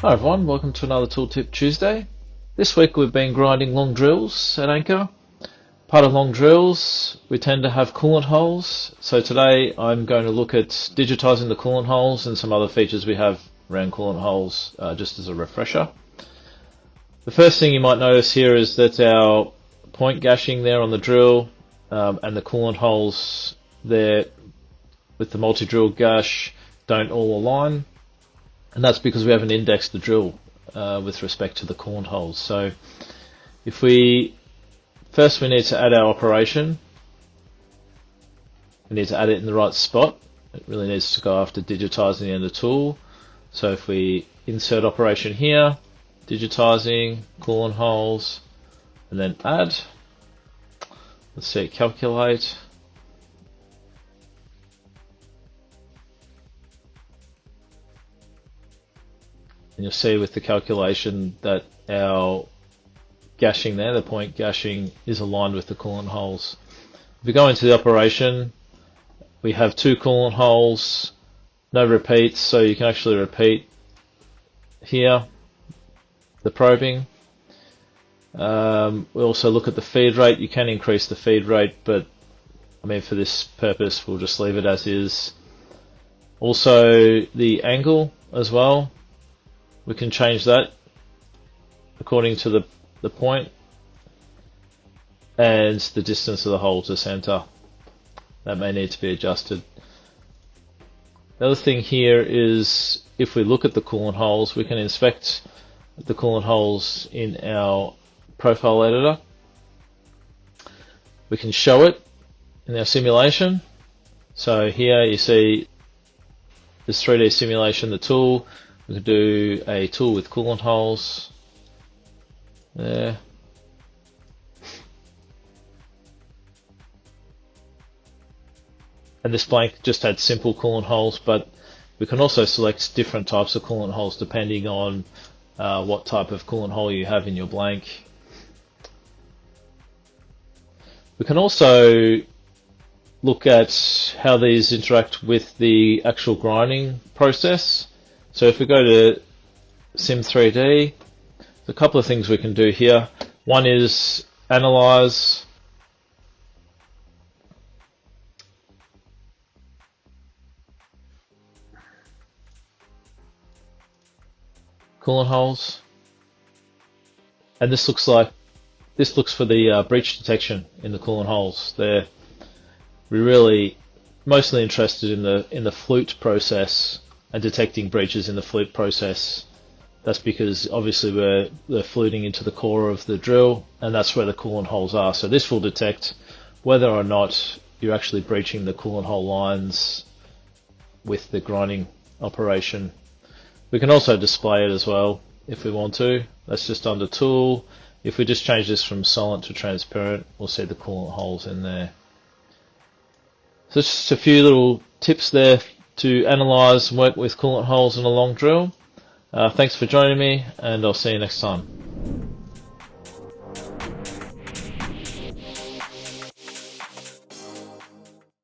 Hi everyone, welcome to another Tooltip Tuesday. This week we've been grinding long drills at Anchor. Part of long drills, we tend to have coolant holes. So today I'm going to look at digitizing the coolant holes and some other features we have around coolant holes just as a refresher. The first thing you might notice here is that our point gashing there on the drill and the coolant holes there with the multi-drill gash don't all align. And that's because we haven't indexed the drill with respect to the coolant holes. So if we need to add our operation. We need to add it in the right spot. It really needs to go after digitizing the end of the tool. So if we insert operation here, digitizing, coolant holes, and then add. Let's see it calculate. And you'll see with the calculation that our gashing there, the point gashing, is aligned with the coolant holes. If we go into the operation, we have two coolant holes, no repeats, so you can actually repeat here the probing. We also look at the feed rate. You can increase the feed rate, but I mean for this purpose we'll just leave it as is. Also the angle as well. We can change that according to the point and the distance of the hole to center. That may need to be adjusted. The other thing here is if we look at the coolant holes, we can inspect the coolant holes in our profile editor. We can show it in our simulation. So here you see this 3D simulation, the tool. We could do a tool with coolant holes there. And this blank just had simple coolant holes, but we can also select different types of coolant holes depending on what type of coolant hole you have in your blank. We can also look at how these interact with the actual grinding process. So if we go to Sim 3D, there's a couple of things we can do here. One is analyze coolant holes, and this looks for the breach detection in the coolant holes. We're really mostly interested in the flute process and detecting breaches in the flute process. That's because obviously they're fluting into the core of the drill, and that's where the coolant holes are. So this will detect whether or not you're actually breaching the coolant hole lines with the grinding operation. We can also display it as well if we want to. That's just under Tool. If we just change this from solid to transparent, we'll see the coolant holes in there. So just a few little tips there to analyze and work with coolant holes in a long drill. Thanks for joining me, and I'll see you next time.